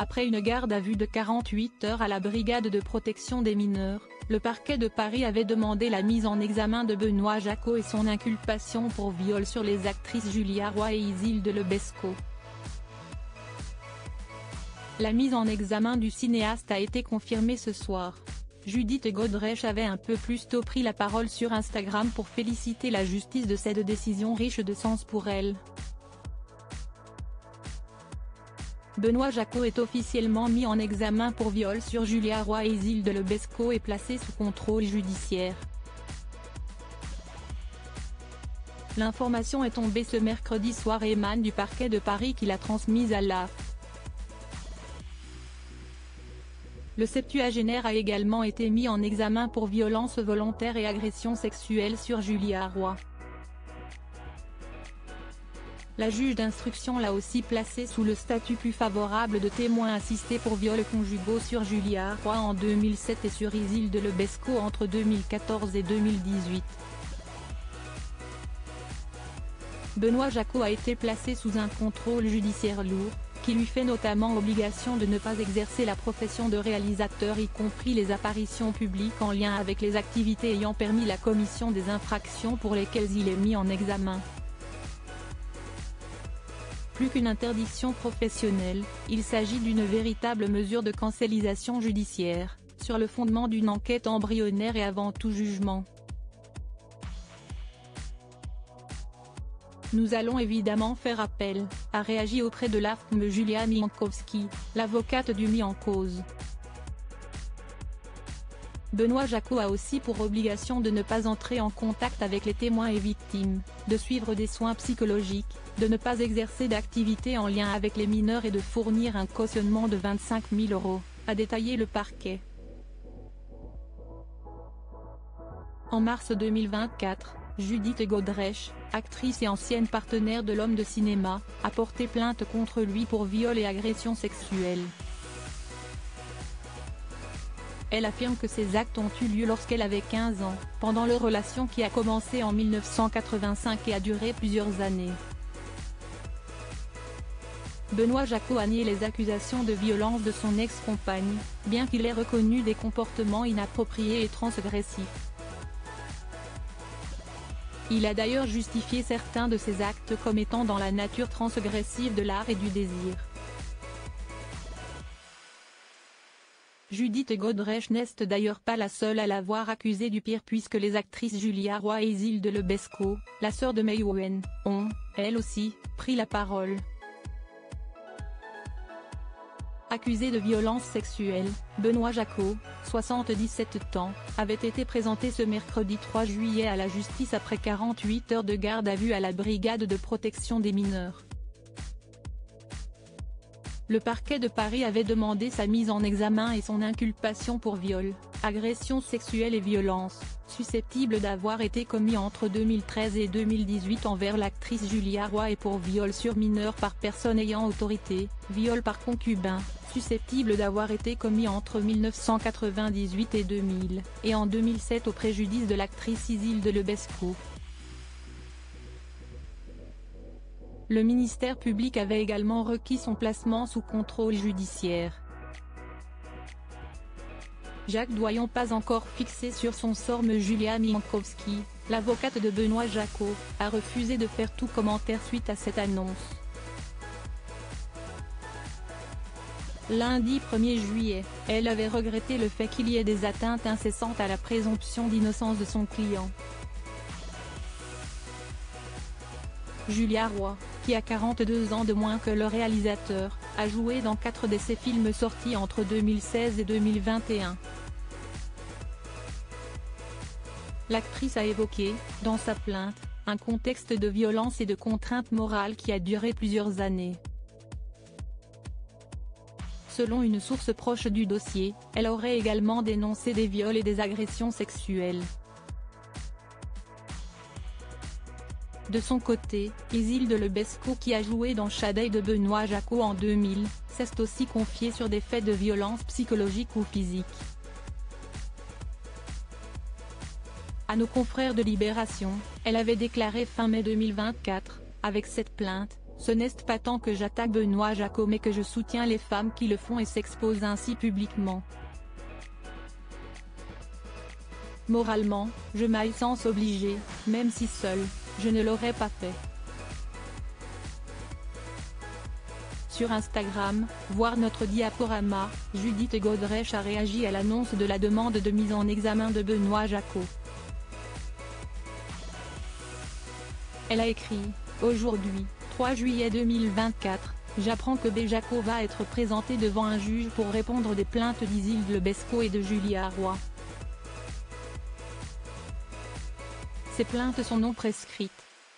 Après une garde à vue de 48 heures à la brigade de protection des mineurs, le parquet de Paris avait demandé la mise en examen de Benoît Jacot et son inculpation pour viol sur les actrices Julia Roy et Isilde Lebesco. La mise en examen du cinéaste a été confirmée ce soir. Judith Godrèche avait un peu plus tôt pris la parole sur Instagram pour féliciter la justice de cette décision riche de sens pour elle. Benoît Jacot est officiellement mis en examen pour viol sur Julia Roy et Isilde Lebesco et placé sous contrôle judiciaire. L'information est tombée ce mercredi soir et émane du parquet de Paris qui l'a transmise à l'AF. Le septuagénaire a également été mis en examen pour violence volontaire et agression sexuelle sur Julia Roy. La juge d'instruction l'a aussi placé sous le statut plus favorable de témoin assisté pour viols conjugaux sur Julia Roy en 2007 et sur Isilde Lebesco entre 2014 et 2018. Benoît Jacot a été placé sous un contrôle judiciaire lourd, qui lui fait notamment obligation de ne pas exercer la profession de réalisateur y compris les apparitions publiques en lien avec les activités ayant permis la commission des infractions pour lesquelles il est mis en examen. Plus qu'une interdiction professionnelle, il s'agit d'une véritable mesure de cancélisation judiciaire, sur le fondement d'une enquête embryonnaire et avant tout jugement. Nous allons évidemment faire appel, a réagi auprès de l'AFM Julia Minkowski, l'avocate du mis en cause. Benoît Jacot a aussi pour obligation de ne pas entrer en contact avec les témoins et victimes, de suivre des soins psychologiques, de ne pas exercer d'activité en lien avec les mineurs et de fournir un cautionnement de 25 000 €, a détaillé le parquet. En mars 2024, Judith Godrèche, actrice et ancienne partenaire de l'homme de cinéma, a porté plainte contre lui pour viol et agression sexuelle. Elle affirme que ces actes ont eu lieu lorsqu'elle avait 15 ans, pendant leur relation qui a commencé en 1985 et a duré plusieurs années. Benoît Jacot a nié les accusations de violence de son ex-compagne, bien qu'il ait reconnu des comportements inappropriés et transgressifs. Il a d'ailleurs justifié certains de ces actes comme étant dans la nature transgressive de l'art et du désir. Judith Godrèche n'est d'ailleurs pas la seule à l'avoir accusée du pire puisque les actrices Julia Roy et Isilde Lebesco, la sœur de May Owen, ont, elles aussi, pris la parole. Accusé de violence sexuelle, Benoît Jacot, 77 ans, avait été présenté ce mercredi 3 juillet à la justice après 48 heures de garde à vue à la brigade de protection des mineurs. Le parquet de Paris avait demandé sa mise en examen et son inculpation pour viol, agression sexuelle et violence, susceptibles d'avoir été commis entre 2013 et 2018 envers l'actrice Julia Roy et pour viol sur mineur par personne ayant autorité, viol par concubin, susceptibles d'avoir été commis entre 1998 et 2000, et en 2007 au préjudice de l'actrice Isilde Lebesco. Le ministère public avait également requis son placement sous contrôle judiciaire. Jacques Doyon pas encore fixé sur son sort mais Julia Minkowski, l'avocate de Benoît Jacot, a refusé de faire tout commentaire suite à cette annonce. Lundi 1er juillet, elle avait regretté le fait qu'il y ait des atteintes incessantes à la présomption d'innocence de son client. Julia Roy, qui a 42 ans de moins que le réalisateur, a joué dans 4 de ses films sortis entre 2016 et 2021. L'actrice a évoqué, dans sa plainte, un contexte de violence et de contrainte morale qui a duré plusieurs années. Selon une source proche du dossier, elle aurait également dénoncé des viols et des agressions sexuelles. De son côté, Isilde Lebesco qui a joué dans Shadei de Benoît Jacot en 2000, s'est aussi confiée sur des faits de violence psychologique ou physique. À nos confrères de Libération, elle avait déclaré fin mai 2024, avec cette plainte, Ce n'est pas tant que j'attaque Benoît Jacot mais que je soutiens les femmes qui le font et s'exposent ainsi publiquement. Moralement, je m'aille sans obliger, même si seul, je ne l'aurais pas fait. Sur Instagram, voir notre diaporama, Judith Godrèche a réagi à l'annonce de la demande de mise en examen de Benoît Jacot. Elle a écrit « Aujourd'hui, 3 juillet 2024, j'apprends que B. Jacot va être présenté devant un juge pour répondre des plaintes d'Isilde Lebesco et de Julia Roy. Ces plaintes sont non prescrites.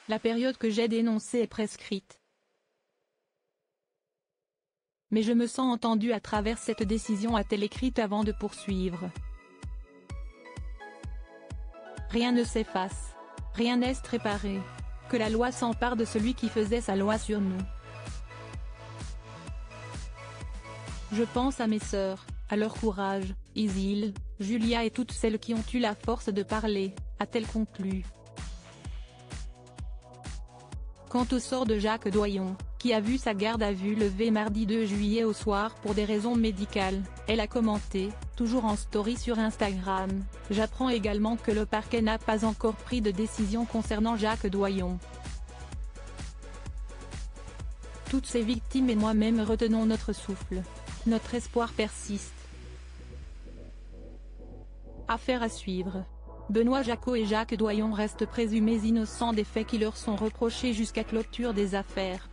La période que j'ai dénoncée est prescrite. Mais je me sens entendue à travers cette décision, a-t-elle écrite avant de poursuivre. Rien ne s'efface. Rien n'est réparé. Que la loi s'empare de celui qui faisait sa loi sur nous. Je pense à mes sœurs, à leur courage, Isilde, Julia et toutes celles qui ont eu la force de parler, a-t-elle conclu. Quant au sort de Jacques Doyon, qui a vu sa garde à vue levée mardi 2 juillet au soir pour des raisons médicales, elle a commenté, toujours en story sur Instagram, « J'apprends également que le parquet n'a pas encore pris de décision concernant Jacques Doyon. Toutes ces victimes et moi-même retenons notre souffle. Notre espoir persiste. » Affaire à suivre. Benoît Jacot et Jacques Doyon restent présumés innocents des faits qui leur sont reprochés jusqu'à clôture des affaires.